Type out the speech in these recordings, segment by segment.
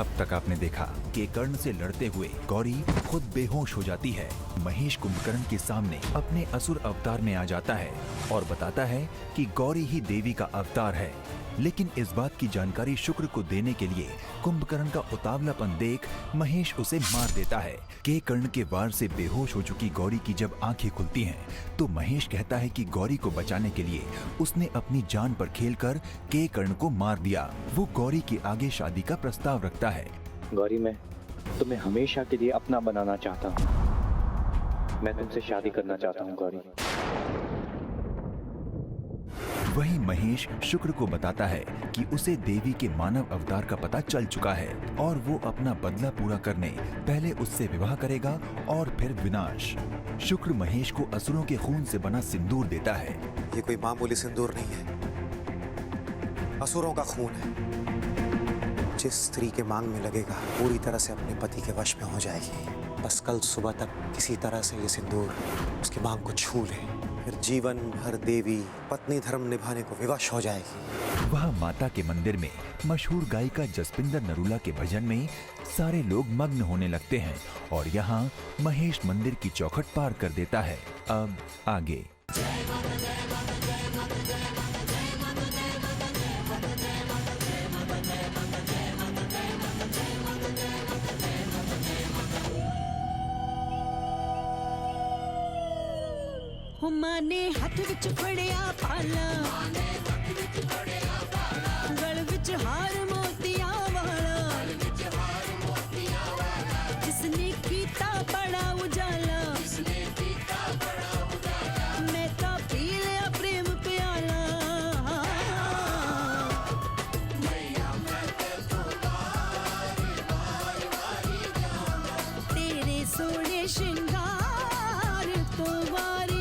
अब तक आपने देखा कि कर्ण से लड़ते हुए गौरी खुद बेहोश हो जाती है। महेश कुंभकर्ण के सामने अपने असुर अवतार में आ जाता है और बताता है कि गौरी ही देवी का अवतार है। लेकिन इस बात की जानकारी शुक्र को देने के लिए कुंभकर्ण का उतावलापन देख महेश उसे मार देता है। के कर्ण के वार से बेहोश हो चुकी गौरी की जब आंखें खुलती हैं, तो महेश कहता है कि गौरी को बचाने के लिए उसने अपनी जान पर खेलकर के कर्ण को मार दिया। वो गौरी के आगे शादी का प्रस्ताव रखता है। गौरी, मैं तुम्हें हमेशा के लिए अपना बनाना चाहता हूँ। मैं तुमसे शादी करना चाहता हूँ गौरी। वहीं महेश शुक्र को बताता है कि उसे देवी के मानव अवतार का पता चल चुका है और वो अपना बदला पूरा करने पहले उससे विवाह करेगा और फिर विनाश। शुक्र महेश को असुरों के खून से बना सिंदूर देता है। ये कोई मामूली सिंदूर नहीं है, असुरों का खून है। जिस स्त्री के मांग में लगेगा पूरी तरह से अपने पति के वश में हो जाएगी। बस कल सुबह तक किसी तरह से ये सिंदूर उसकी मांग को छू ले, फिर जीवन भर देवी पत्नी धर्म निभाने को विवश हो जाएगी। वहाँ माता के मंदिर में मशहूर गायिका जसपिंदर नरूला के भजन में सारे लोग मग्न होने लगते हैं और यहाँ महेश मंदिर की चौखट पार कर देता है। अब आगे माने हथ विच फड़िया पाला, गल विच हार मोतिया वाला, जिसने कीता बड़ा उजाला, मैं तो पी लिया प्रेम प्याला। तेरे सोने श्रृंगार तो वारी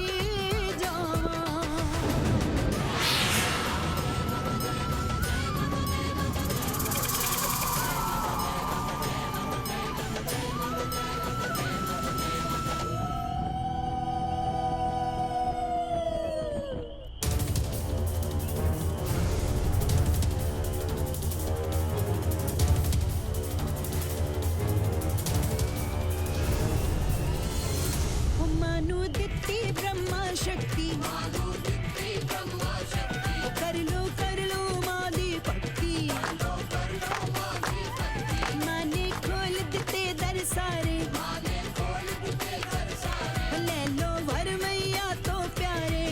कर लो मादी भक्ति, माने खोल दिते दर सारे, ले लो भर मैया तो प्यारे।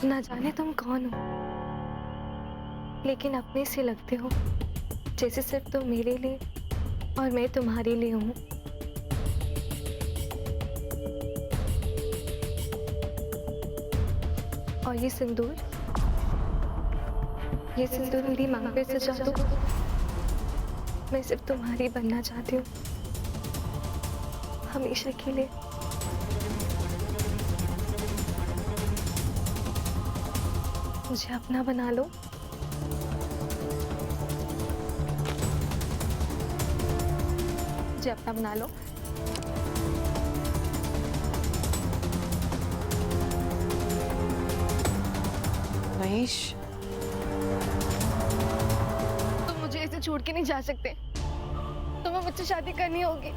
ना जाने तुम कौन हो, लेकिन अपने से लगते हो जैसे सिर्फ तुम मेरे लिए और मैं तुम्हारे लिए हूँ। और ये सिंदूर मेरी मांग पे सजा दो। मैं सिर्फ तुम्हारी बनना चाहती हूँ, हमेशा के लिए। मुझे अपना बना लो। मुझे अपना बना लो। महेश, तुम मुझे ऐसे छोड़ के नहीं जा सकते। तुम्हें मुझसे शादी करनी होगी।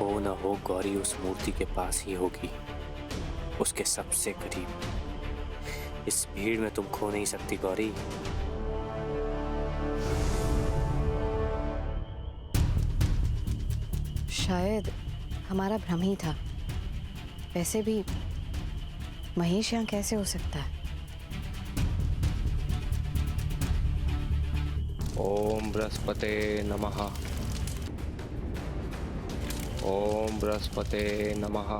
हो न हो गौरी उस मूर्ति के पास ही होगी, उसके सबसे करीब। इस भीड़ में तुम खो नहीं सकती गौरी। शायद हमारा भ्रम ही था। वैसे भी महेश यहाँ कैसे हो सकता है? ओम बृहस्पते नमः। ओम बृहस्पते नमः।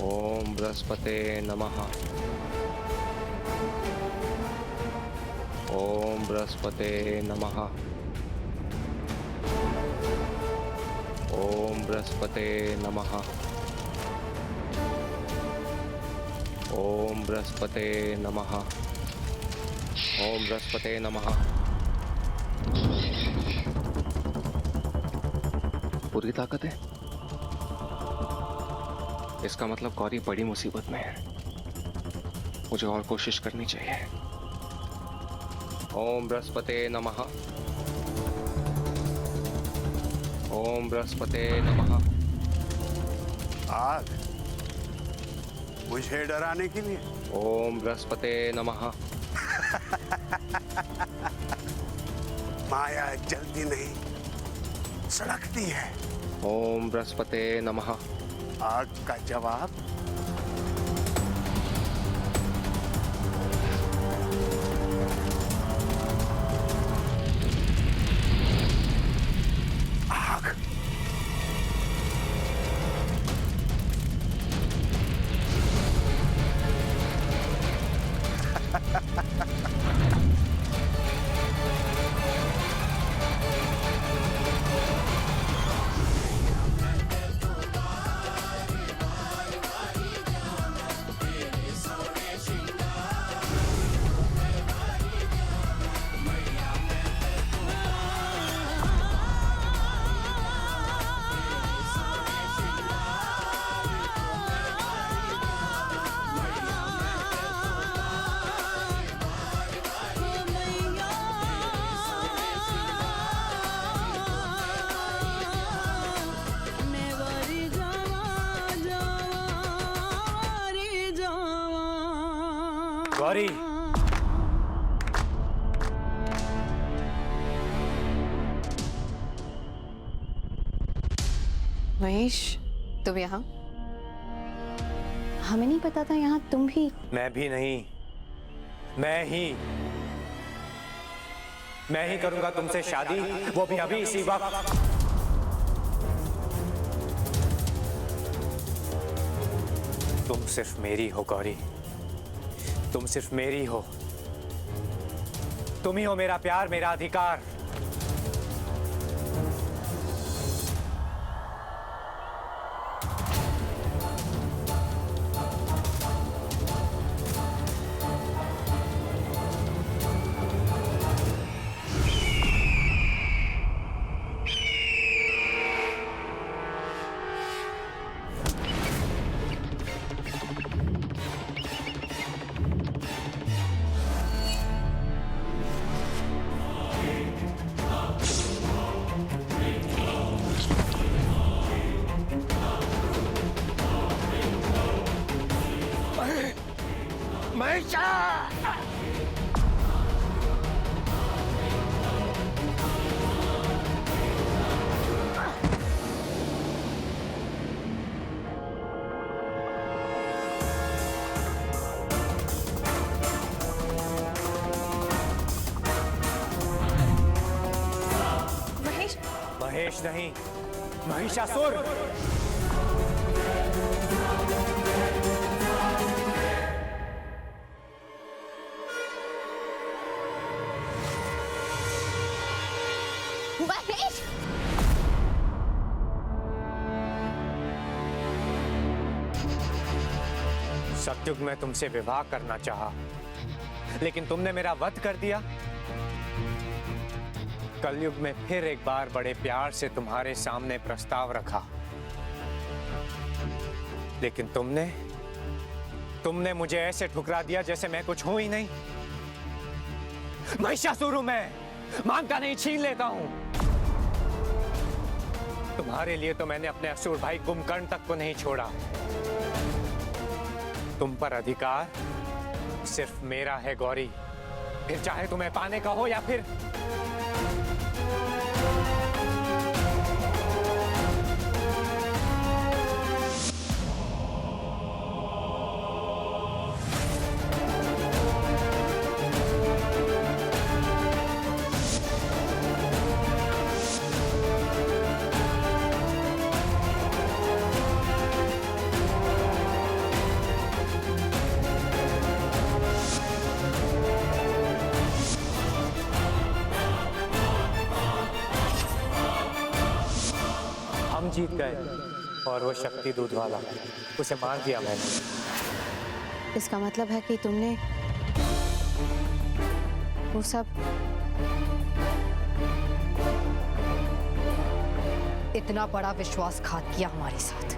ओम बृहस्पते नमः। ओम बृहस्पते नमः। ओम बृहस्पते नमः। ओम बृहस्पते नमः। ओम बृहस्पते नमः। पूरी ताकत है। इसका मतलब गौरी बड़ी मुसीबत में है। मुझे और कोशिश करनी चाहिए। ओम बृहस्पते नमः। ओम बृहस्पते नमः। आग मुझे डराने के लिए। ओम बृहस्पते नमः। माया जल्दी नहीं सड़कती है। ओम बृहस्पते नमः। आग का जवाब आग। गौरी, महेश, तुम यहाँ? हमें नहीं पता था यहाँ तुम भी। मैं भी नहीं, मैं ही करूंगा तुमसे शादी, वो भी अभी इसी वक्त। तुम सिर्फ मेरी हो गौरी, तुम सिर्फ मेरी हो। तुम ही हो मेरा प्यार, मेरा अधिकार। महेश नहीं, महिषासुर। महेश! सत्युग में तुमसे विवाह करना चाहा, लेकिन तुमने मेरा वध कर दिया। कलयुग में फिर एक बार बड़े प्यार से तुम्हारे सामने प्रस्ताव रखा, लेकिन तुमने मुझे ऐसे ठुकरा दिया जैसे मैं कुछ हूं ही नहीं। महिषासुर हूं मैं, मांगता नहीं छीन लेता हूं। तुम्हारे लिए तो मैंने अपने असुर भाई कुंभकर्ण तक को नहीं छोड़ा। तुम पर अधिकार सिर्फ मेरा है गौरी, फिर चाहे तुम्हें पाने का हो या फिर हम जीत गए और वो शक्ति दूध वाला, उसे मार दिया मैंने। इसका मतलब है कि तुमने वो सब इतना बड़ा विश्वासघात किया हमारे साथ।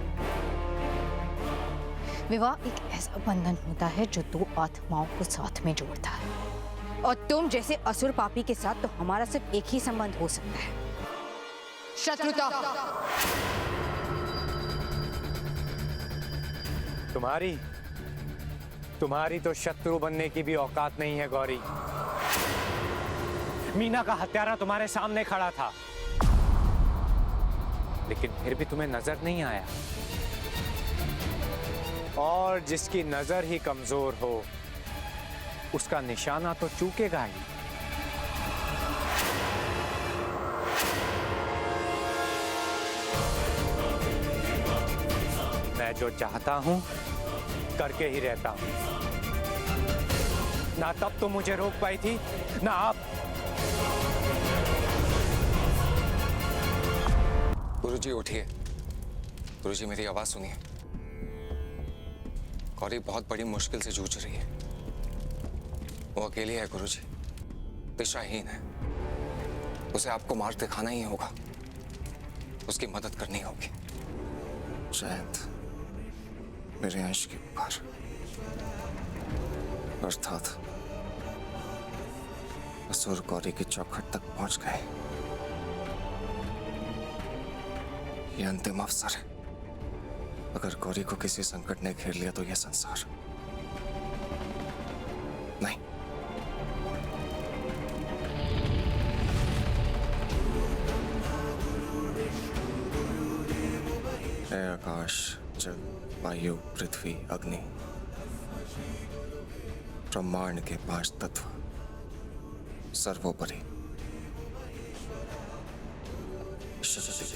विवाह एक ऐसा बंधन होता है जो दो आत्माओं को साथ में जोड़ता है, और तुम जैसे असुर पापी के साथ तो हमारा सिर्फ एक ही संबंध हो सकता है, शत्रुता। तुम्हारी तो शत्रु बनने की भी औकात नहीं है गौरी। मीना का हत्यारा तुम्हारे सामने खड़ा था, लेकिन फिर भी तुम्हें नजर नहीं आया। और जिसकी नजर ही कमजोर हो उसका निशाना तो चूकेगा ही। मैं जो चाहता हूं करके ही रहता हूं। ना तब तो मुझे रोक पाई थी, ना अब। गुरुजी उठिए। गुरुजी मेरी आवाज सुनिए। गौरी बहुत बड़ी मुश्किल से जूझ रही है। वो अकेली है गुरुजी, दिशाहीन है। उसे आपको मार्ग दिखाना ही होगा, उसकी मदद करनी होगी। शायद मेरे अंश के पार, अर्थात असुर गौरी की चौखट तक पहुंच गए। ये अंतिम अवसर है। अगर गौरी को किसी संकट ने घेर लिया तो यह संसार नहीं। है आकाश, जल, वायु, पृथ्वी, अग्नि, ब्रह्मांड के 5 तत्व, सर्वोपरि शक्ति।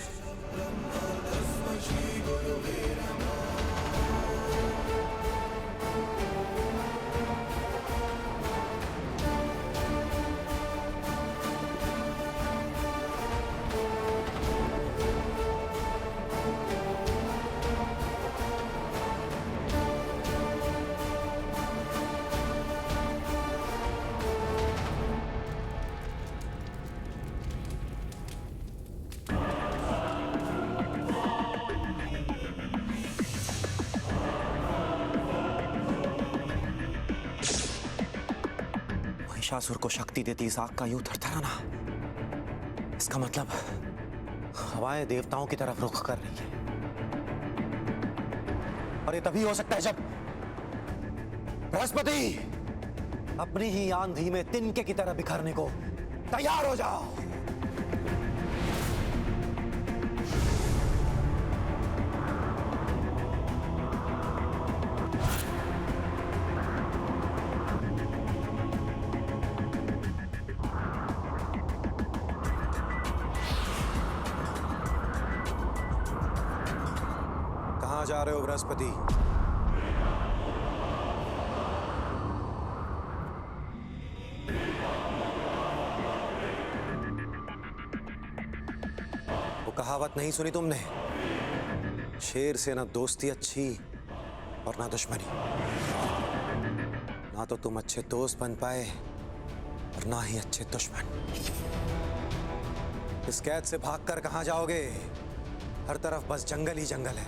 महिषासुर को शक्ति देती इस आग का यूं थरथराना, इसका मतलब हवाएं देवताओं की तरफ रुख कर रही है। और ये तभी हो सकता है जब बृहस्पति अपनी ही आंधी में तिनके की तरह बिखरने को तैयार हो जाओ। कहां जा रहे हो बृहस्पति? वो कहावत नहीं सुनी तुमने? शेर से ना दोस्ती अच्छी और ना दुश्मनी। ना तो तुम अच्छे दोस्त बन पाए और ना ही अच्छे दुश्मन। इस कैद से भागकर कहां जाओगे? हर तरफ बस जंगल ही जंगल है।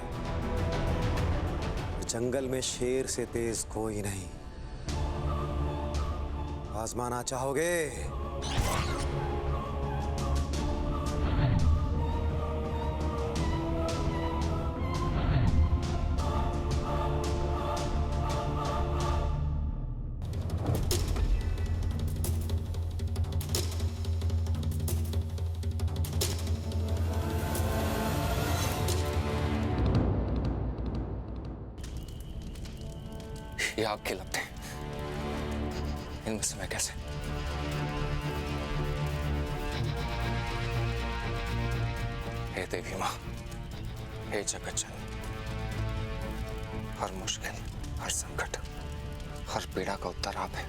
जंगल में शेर से तेज कोई नहीं। आजमाना चाहोगे? ये आग के लपटें, इनमें से मैं कैसे? हे देवी मां, हे जगत जननी, हर मुश्किल, हर संकट, हर पीड़ा का उत्तर आप है।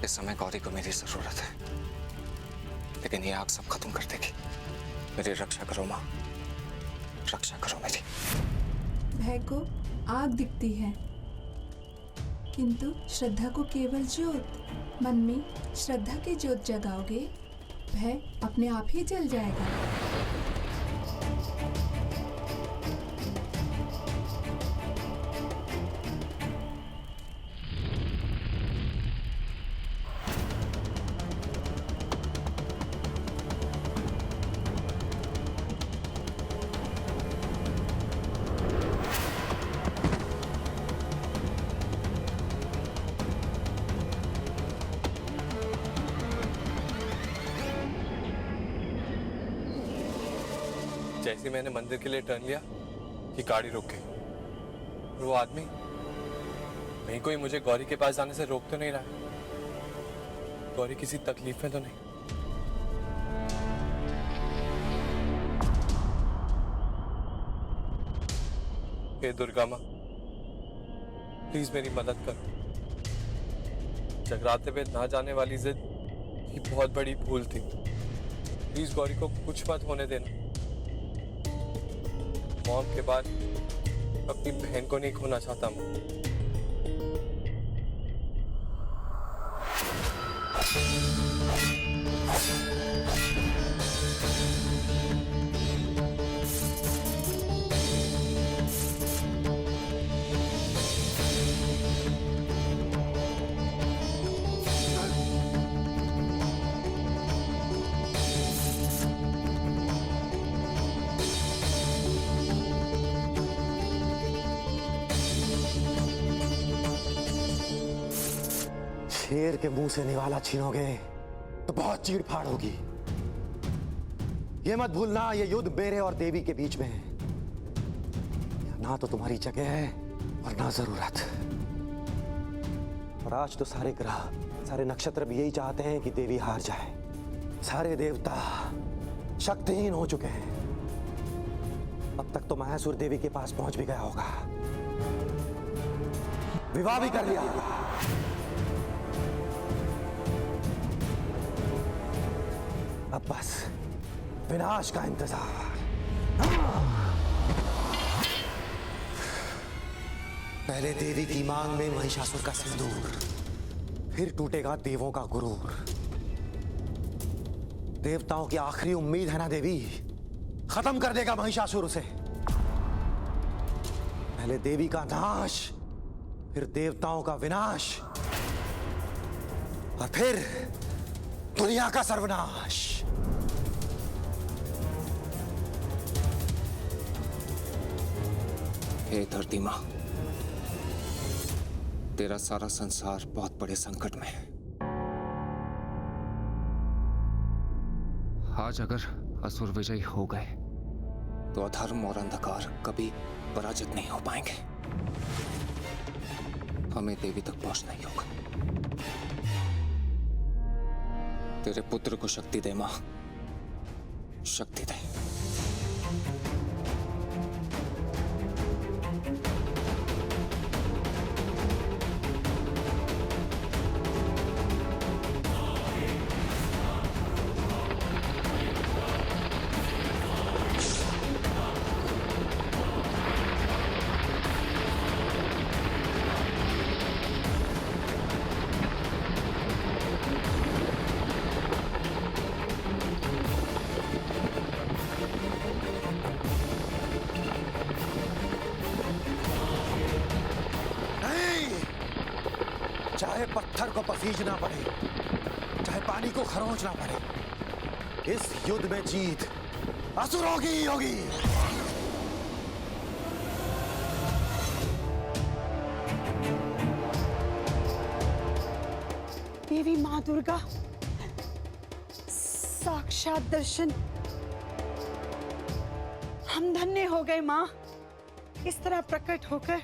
इस समय गौरी को मेरी जरूरत है, लेकिन ये आग सब खत्म कर देगी। मेरी रक्षा करो मां, रक्षा करो मेरी। भय को आग दिखती है, किंतु श्रद्धा को केवल ज्योत। मन में श्रद्धा की ज्योत जगाओगे, भय अपने आप ही जल जाएगा। जैसे मैंने मंदिर के लिए टर्न लिया कि गाड़ी रुक गई। और वो आदमी कहीं कोई मुझे गौरी के पास जाने से रोक तो नहीं रहा है? गौरी किसी तकलीफ में तो नहीं? हे दुर्गा माँ, प्लीज मेरी मदद करो। जगराते पे ना जाने वाली जिद ये बहुत बड़ी भूल थी। प्लीज गौरी को कुछ मत होने देना। मॉम के बाद अपनी बहन को नहीं खोना चाहता मैं। शेर के मुंह से निवाला छीनोगे तो बहुत चीड़ फाड़ होगी। ये मत भूलना, ये युद्ध मेरे और देवी के बीच में है। ना तो तुम्हारी जगह है और ना जरूरत। और आज तो सारे ग्रह, सारे नक्षत्र भी यही चाहते हैं कि देवी हार जाए। सारे देवता शक्तिहीन हो चुके हैं। अब तक तो महासुर देवी के पास पहुंच भी गया होगा, विवाह भी कर लिया होगा। अब बस विनाश का इंतजार। पहले देवी की मांग में महिषासुर का सिंदूर, फिर टूटेगा देवों का गुरूर। देवताओं की आखिरी उम्मीद है ना देवी, खत्म कर देगा महिषासुर उसे। पहले देवी का नाश, फिर देवताओं का विनाश, और फिर दुनिया का सर्वनाश। हे धरती माँ, तेरा सारा संसार बहुत बड़े संकट में है। आज अगर असुर विजयी हो गए तो अधर्म और अंधकार कभी पराजित नहीं हो पाएंगे। हमें देवी तक पहुंचना ही होगा। तेरे पुत्र को शक्ति दे मां, शक्ति दे। चाहे पत्थर को पसीजना पड़े, चाहे पानी को खरोंचना पड़े, इस युद्ध में जीत असुरों की ही होगी। देवी माँ दुर्गा साक्षात दर्शन, हम धन्य हो गए माँ। इस तरह प्रकट होकर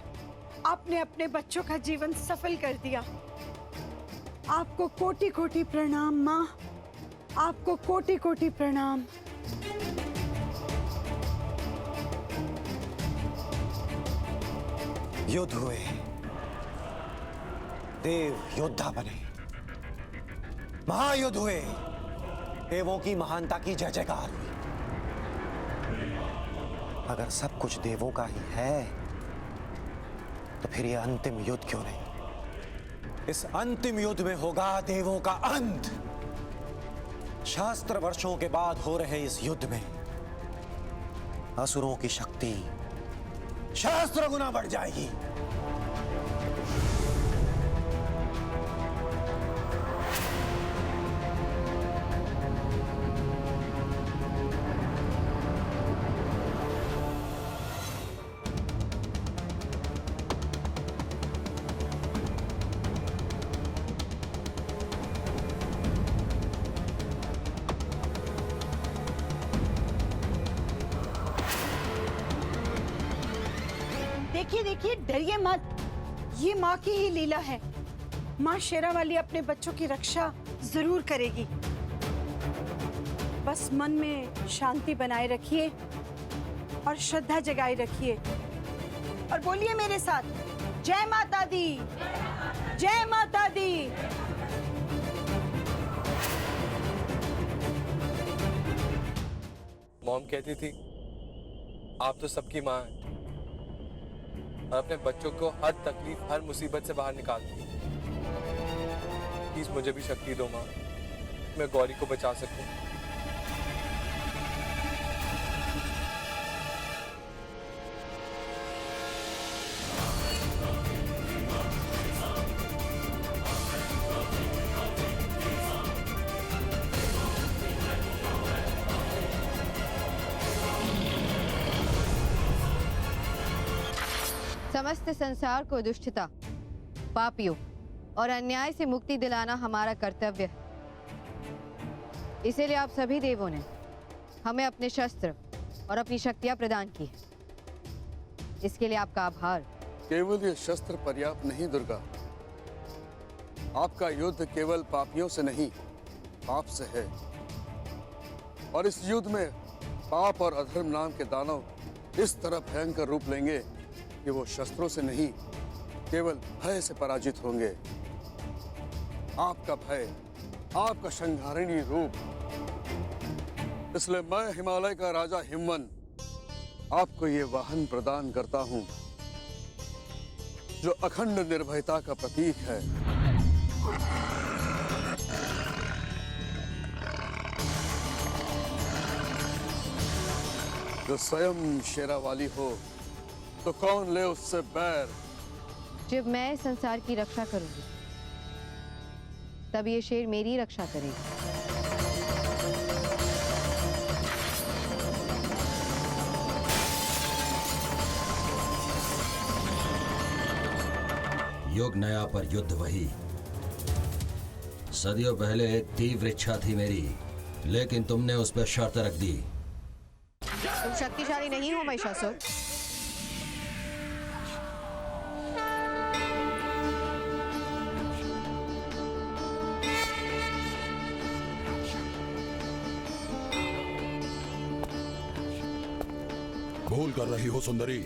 आपने अपने बच्चों का जीवन सफल कर दिया। आपको कोटि कोटि प्रणाम माँ, आपको कोटि कोटि प्रणाम। युद्ध हुए, देव योद्धा बने, महायुद्ध हुए, देवों की महानता की जय जयकार हुई। अगर सब कुछ देवों का ही है तो फिर यह अंतिम युद्ध क्यों नहीं? इस अंतिम युद्ध में होगा देवों का अंत। शास्त्र वर्षों के बाद हो रहे इस युद्ध में असुरों की शक्ति सहस्त्र गुना बढ़ जाएगी। देखिए देखिए, डरिए मत, ये माँ की ही लीला है। माँ शेरावाली अपने बच्चों की रक्षा जरूर करेगी। बस मन में शांति बनाए रखिए और श्रद्धा जगाए रखिए और बोलिए मेरे साथ, जय माता दी, जय माता दी। मॉम कहती थी आप तो सबकी माँ हैं और अपने बच्चों को हर तकलीफ, हर मुसीबत से बाहर निकालती है। प्लीज मुझे भी शक्ति दो माँ, मैं गौरी को बचा सकूं। समस्त संसार को दुष्टता, पापियों और अन्याय से मुक्ति दिलाना हमारा कर्तव्य है। इसीलिए आप सभी देवों ने हमें अपने शस्त्र और अपनी शक्तियां प्रदान की है। इसके लिए आपका आभार। केवल ये शस्त्र पर्याप्त नहीं दुर्गा, आपका युद्ध केवल पापियों से नहीं, पाप से है। और इस युद्ध में पाप और अधर्म नाम के दानव इस तरह भयंकर रूप लेंगे कि वो शस्त्रों से नहीं, केवल भय से पराजित होंगे। आपका भय, आपका संहारिणी रूप। इसलिए मैं हिमालय का राजा हिमवन आपको ये वाहन प्रदान करता हूं जो अखंड निर्भयता का प्रतीक है। जो स्वयं शेरावाली हो तो कौन ले उससे बैर। जब मैं संसार की रक्षा करूंगी तब ये शेर मेरी रक्षा करेगा। युग नया पर युद्ध वही। सदियों पहले एक तीव्र इच्छा थी मेरी, लेकिन तुमने उस पर शर्त रख दी। तुम शक्तिशाली नहीं हो महिषासुर। भूल कर रही हो सुंदरी।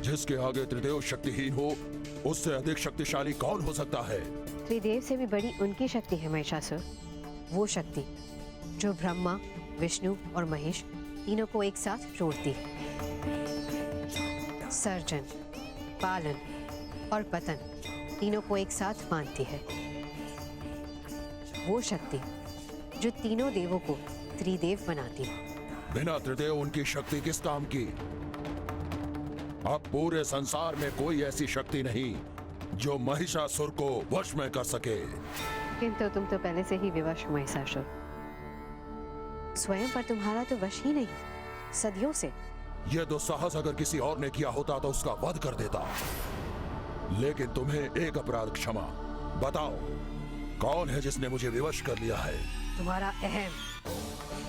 जिसके आगे त्रिदेव शक्तिहीन हो, उससे अधिक शक्तिशाली कौन हो सकता है? त्रिदेव से भी बड़ी उनकी शक्ति है महिषासुर। वो शक्ति जो ब्रह्मा, विष्णु और महेश तीनों को एक साथ जोड़ती है। सर्जन, पालन और पतन तीनों को एक साथ बांधती है। वो शक्ति जो तीनों देवों को त्रिदेव बनाती है। बिना त्रिदेव उनकी शक्ति किस काम की? अब पूरे संसार में कोई ऐसी शक्ति नहीं जो महिषासुर को वश में कर सके। किंतु तुम तो पहले से ही विवश हो महिषासुर। स्वयं पर तुम्हारा तो वश ही नहीं, सदियों से। यह दुस्साहस अगर किसी और ने किया होता तो उसका वध कर देता। लेकिन तुम्हें एक अपराध क्षमा। बताओ कौन है जिसने मुझे विवश कर लिया है? तुम्हारा अहम,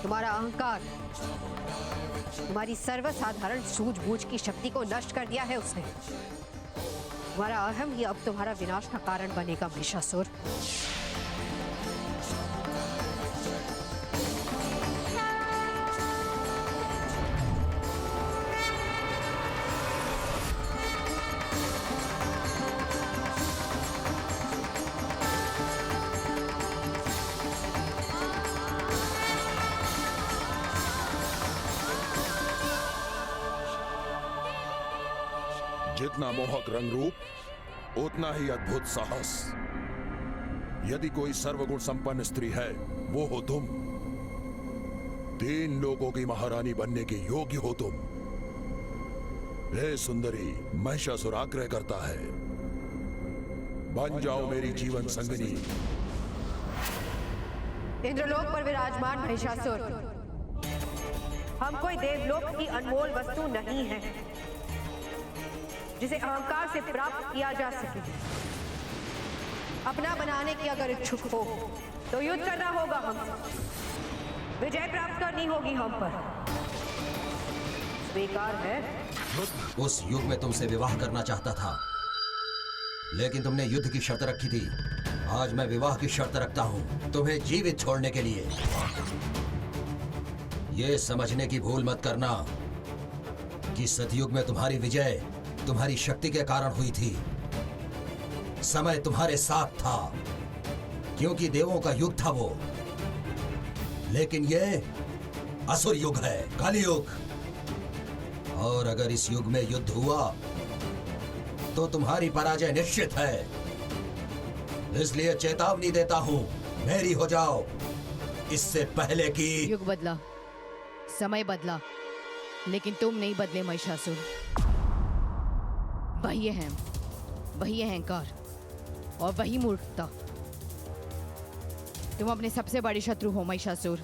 तुम्हारा अहंकार, तुम्हारी सर्वसाधारण सूझबूझ की शक्ति को नष्ट कर दिया है उसने। तुम्हारा अहम ही अब तुम्हारा विनाश का कारण बनेगा महिषासुर। जितना मोहक रंग रूप उतना ही अद्भुत साहस। यदि कोई सर्वगुण संपन्न स्त्री है वो हो तुम। 3 लोगों की महारानी बनने के योग्य हो तुम। हे सुंदरी, महिषासुर आग्रह करता है, बन जाओ मेरी जीवन संगिनी। इंद्रलोक पर विराजमान महिषासुर, हम कोई देवलोक की अनमोल वस्तु नहीं है जिसे अहंकार से प्राप्त किया जा सके। अपना बनाने की अगर इच्छुक हो तो युद्ध करना होगा हमसे, विजय प्राप्त करनी होगी हम पर। स्वीकार है? उस युग में तुमसे विवाह करना चाहता था, लेकिन तुमने युद्ध की शर्त रखी थी। आज मैं विवाह की शर्त रखता हूं, तुम्हें जीवित छोड़ने के लिए। यह समझने की भूल मत करना कि सतयुग में तुम्हारी विजय तुम्हारी शक्ति के कारण हुई थी। समय तुम्हारे साथ था क्योंकि देवों का युग था वो, लेकिन यह असुर युग है, कलियुग। और अगर इस युग में युद्ध हुआ तो तुम्हारी पराजय निश्चित है। इसलिए चेतावनी देता हूं, मेरी हो जाओ इससे पहले कि युग बदला, समय बदला, लेकिन तुम नहीं बदले महिषासुर। वही अहम, वही अहंकार और वही मूर्खता। तुम अपने सबसे बड़े शत्रु हो महिषासुर।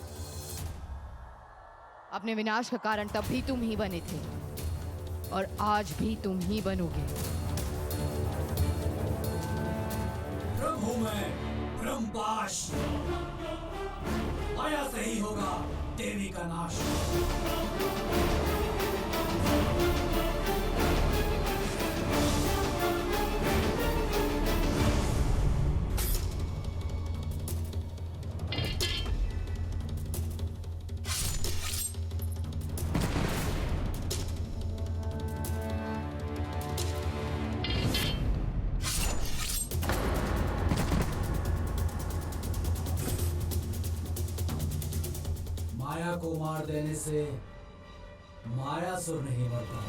अपने विनाश का कारण तब भी तुम ही बने थे और आज भी तुम ही बनोगे। प्रभु मैं ब्रह्मपाश, माया से ही होगा देवी का नाश। माया को मार देने से मायासुर नहीं मरता।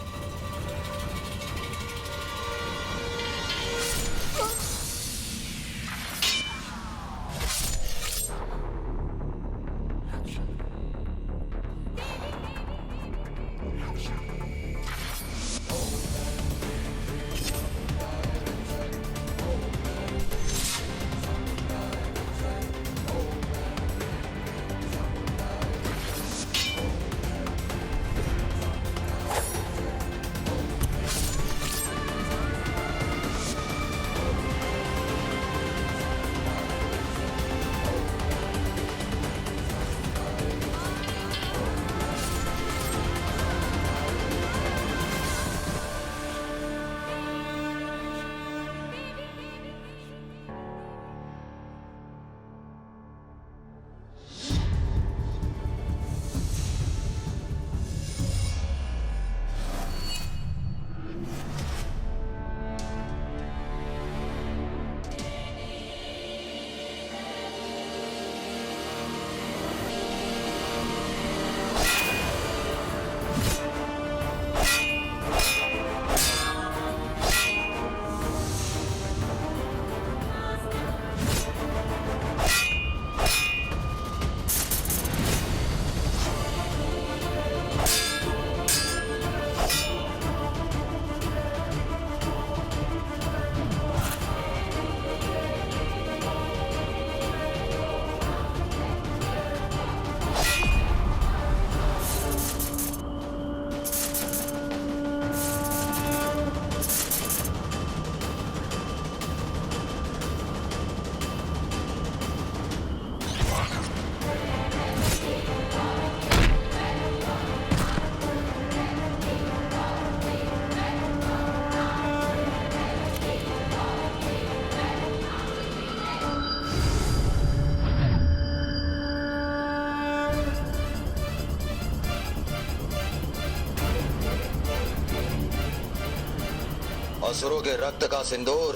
असुरों के रक्त का सिंदूर,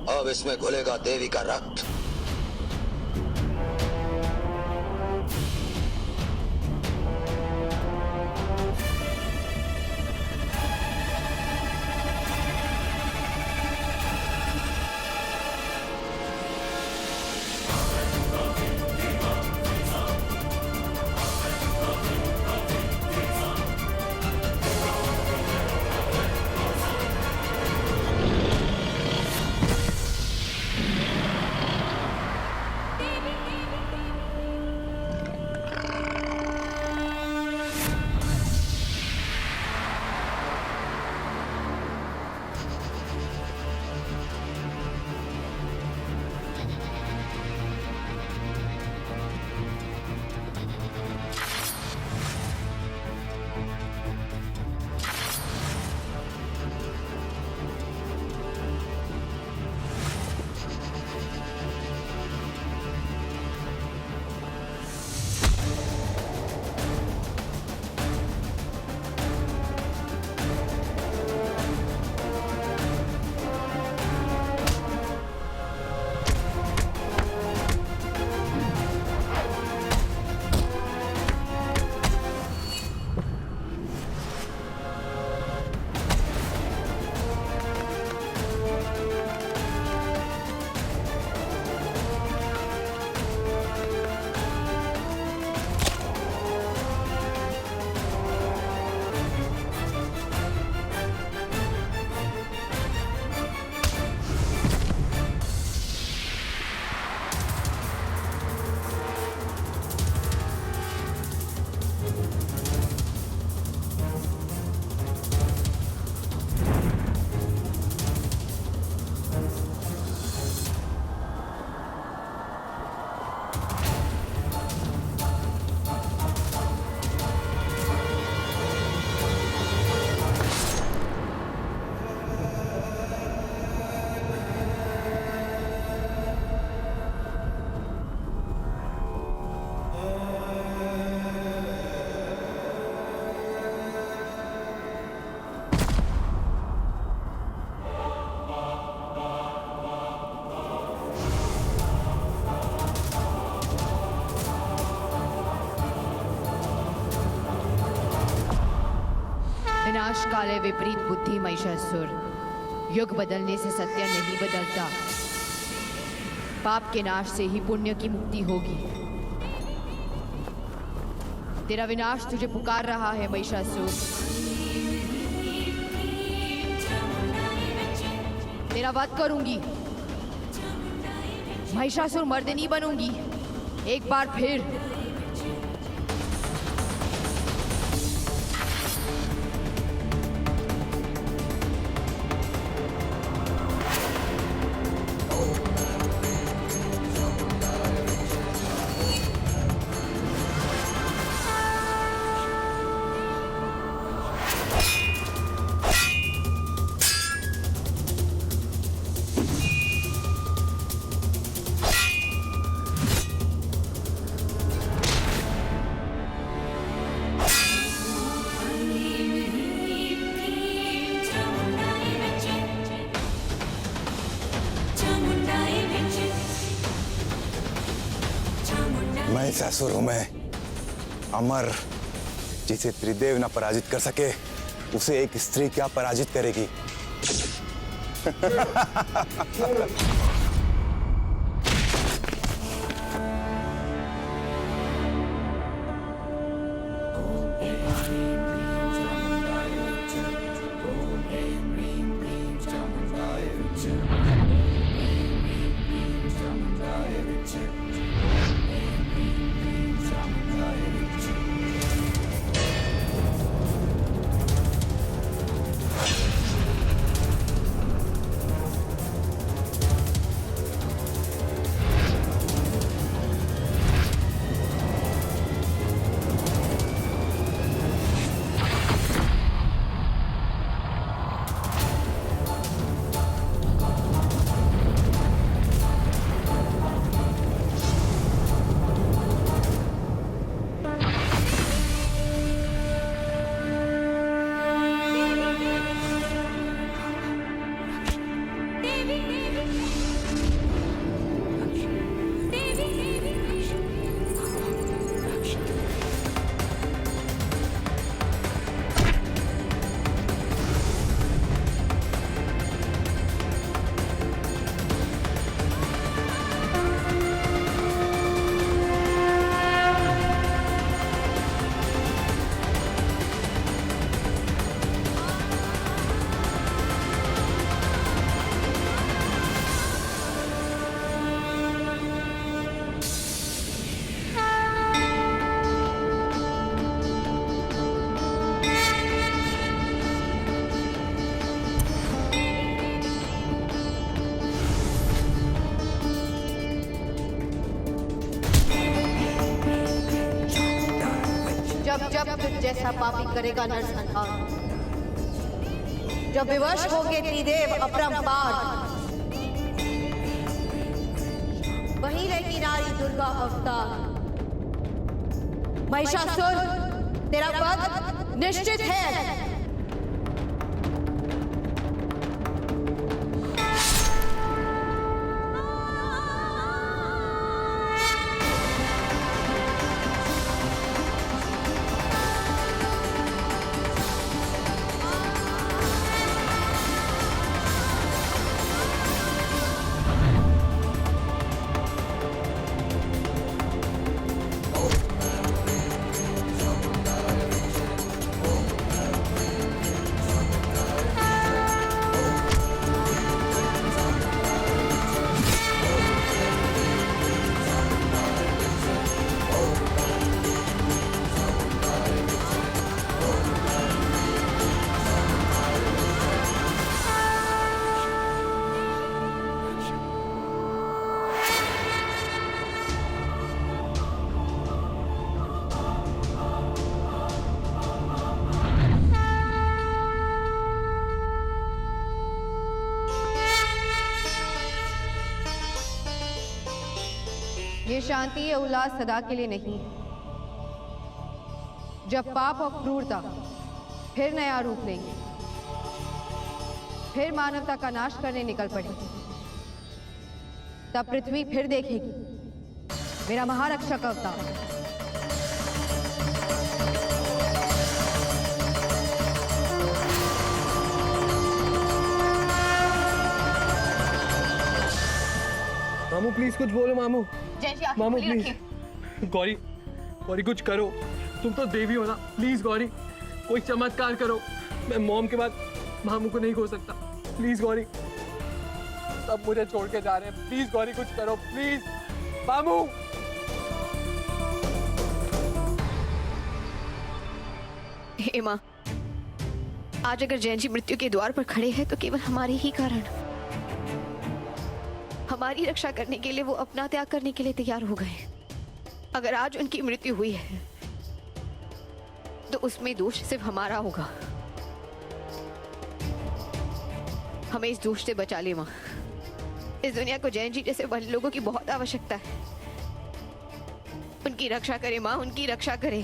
अब इसमें घुलेगा देवी का रक्त। विनाश काले विपरीत बुद्धि महिषासुर। युग बदलने से सत्य नहीं बदलता। पाप के नाश से ही पुण्य की मुक्ति होगी। तेरा विनाश तुझे पुकार रहा है महिषासुर। तेरा वध करूंगी। महिषासुर मर्दिनी बनूंगी एक बार फिर। महिषासुर हूं मैं, अमर। जिसे त्रिदेव न पराजित कर सके उसे एक स्त्री क्या पराजित करेगी। जब तुझ जैसा पापी करेगा नरसंहार, जब विवश होंगे त्रिदेव अपरंपार, वहीं रहेगी नारी दुर्गा अवतार। महिषासुर तेरा वध निश्चित है। ये शांति ये उल्लास सदा के लिए नहीं है। जब पाप और क्रूरता फिर नया रूप लेंगे, फिर मानवता का नाश करने निकल पड़ेगी, तब पृथ्वी फिर देखेगी मेरा महारक्षक अवतार। मामू प्लीज कुछ बोलो मामू। जैसी आंखें मामू खुली प्लीज। गौरी, गौरी कुछ करो, तुम तो देवी हो ना, प्लीज गौरी कोई चमत्कार करो। मैं मॉम के बाद मामू को नहीं खो सकता, प्लीज गौरी। सब मुझे छोड़ के जा रहे हैं, प्लीज गौरी कुछ करो प्लीज। मामू हे माँ, आज अगर जैन जी मृत्यु के द्वार पर खड़े हैं तो केवल हमारे ही कारण। हमारी रक्षा करने के लिए वो अपना त्याग करने के लिए तैयार हो गए। अगर आज उनकी मृत्यु हुई है तो उसमें दोष सिर्फ हमारा होगा। हमें इस दोष से बचा ले माँ। इस दुनिया को जैन जी जैसे बड़े लोगों की बहुत आवश्यकता है। उनकी रक्षा करे माँ, उनकी रक्षा करे।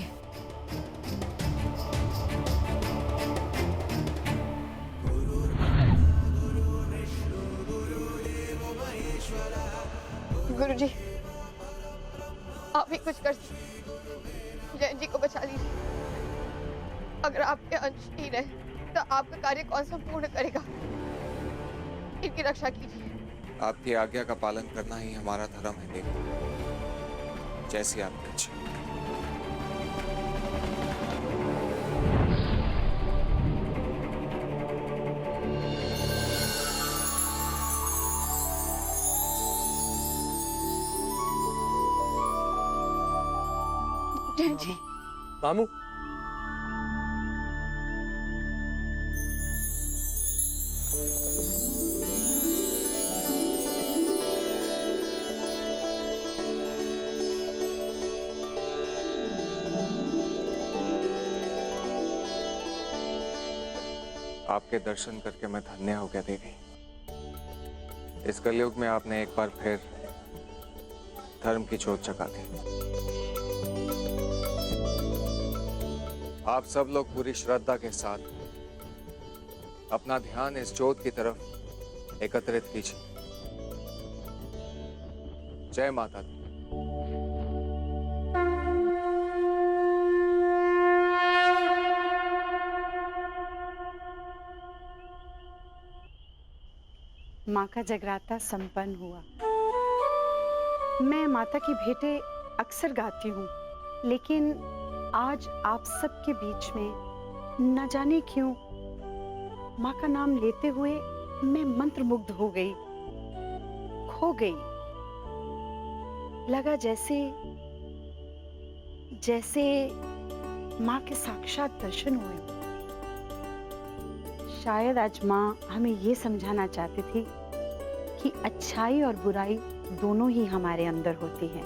गुरुजी, आप ही कुछ कर सकते, जैन जी को बचा लीजिए। अगर आपके अंश ही रहे तो आपका कार्य कौन संपूर्ण करेगा? इनकी रक्षा कीजिए। आपकी आज्ञा का पालन करना ही हमारा धर्म है देवी, जैसी आपकी इच्छा। जैन जी। मामू आपके दर्शन करके मैं धन्य हो गया देवी। इस कलयुग में आपने एक बार फिर धर्म की ज्योत जगा दी। आप सब लोग पूरी श्रद्धा के साथ अपना ध्यान इस ज्योत की तरफ एकत्रित कीजिए। जय माता दी। माँ का जगराता संपन्न हुआ। मैं माता की भेंटें अक्सर गाती हूँ, लेकिन आज आप सबके बीच में न जाने क्यों माँ का नाम लेते हुए मैं मंत्रमुग्ध हो गई, खो गई। लगा जैसे जैसे माँ के साक्षात दर्शन हुए। शायद आज माँ हमें ये समझाना चाहती थी कि अच्छाई और बुराई दोनों ही हमारे अंदर होती हैं,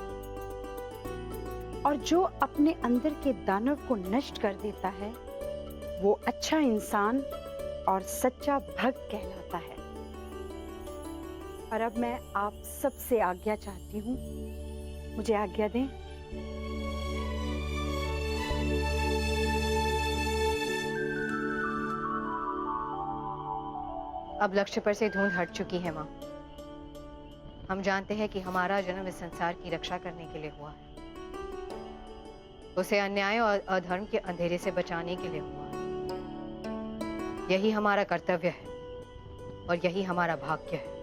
और जो अपने अंदर के दानव को नष्ट कर देता है वो अच्छा इंसान और सच्चा भक्त कहलाता है। और अब मैं आप सबसे आज्ञा चाहती हूँ, मुझे आज्ञा दें। अब लक्ष्य पर से धुंध हट चुकी है माँ। हम जानते हैं कि हमारा जन्म इस संसार की रक्षा करने के लिए हुआ है, उसे अन्याय और अधर्म के अंधेरे से बचाने के लिए हुआ है। यही हमारा कर्तव्य है और यही हमारा भाग्य है।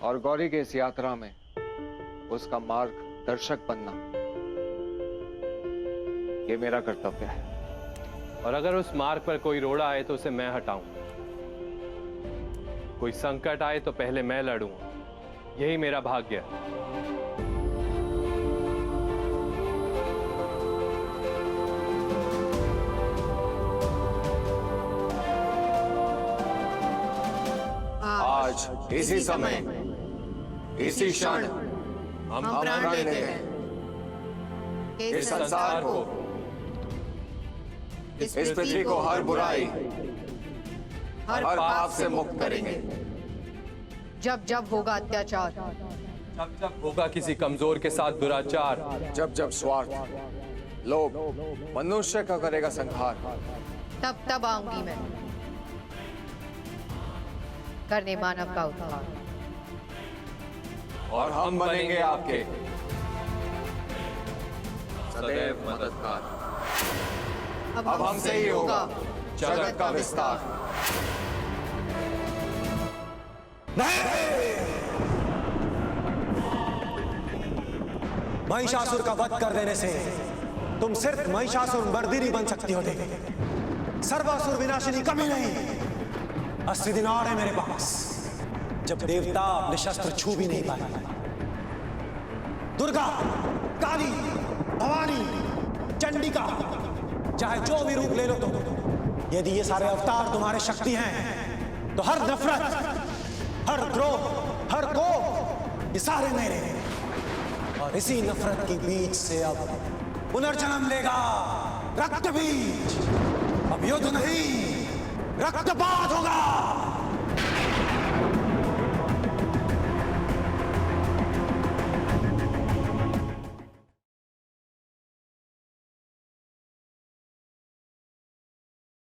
और गौरी के इस यात्रा में उसका मार्ग दर्शक बनना, ये मेरा कर्तव्य है। और अगर उस मार्ग पर कोई रोड़ा आए तो उसे मैं हटाऊं, कोई संकट आए तो पहले मैं लड़ूं, यही मेरा भाग्य है। आज इसी समय इसी क्षण हम प्रण लेते हैं, इस संसार को, इस पृथ्वी को हर बुराई, हर पाप से मुक्त करेंगे। जब जब होगा अत्याचार, जब जब होगा किसी कमजोर के साथ दुराचार, जब जब स्वार्थ, लोभ मनुष्य का करेगा संहार, तब तब आऊंगी मैं करने मानव का उद्धार। और हम बनेंगे आपके सदैव मददगार। अब हमसे ही होगा जगत का विस्तार। महिषासुर का वध कर देने से तुम सिर्फ महिषासुर मर्दिनी बन सकती हो देवी। सर्वासुर विनाशिनी कभी नहीं। 80 दिन और है मेरे पास जब देवता अपने शस्त्र छू भी नहीं पाए। दुर्गा, काली, भवानी, चंडिका, चाहे जो भी रूप ले लो तुम, यदि ये सारे अवतार तुम्हारे शक्ति हैं तो हर नफरत, हर क्रोध, हर कोप, ये सारे मेरे हैं। और इसी नफरत के बीच से अब पुनर्जन्म लेगा रक्त बीज। अब युद्ध नहीं, रक्तपात होगा।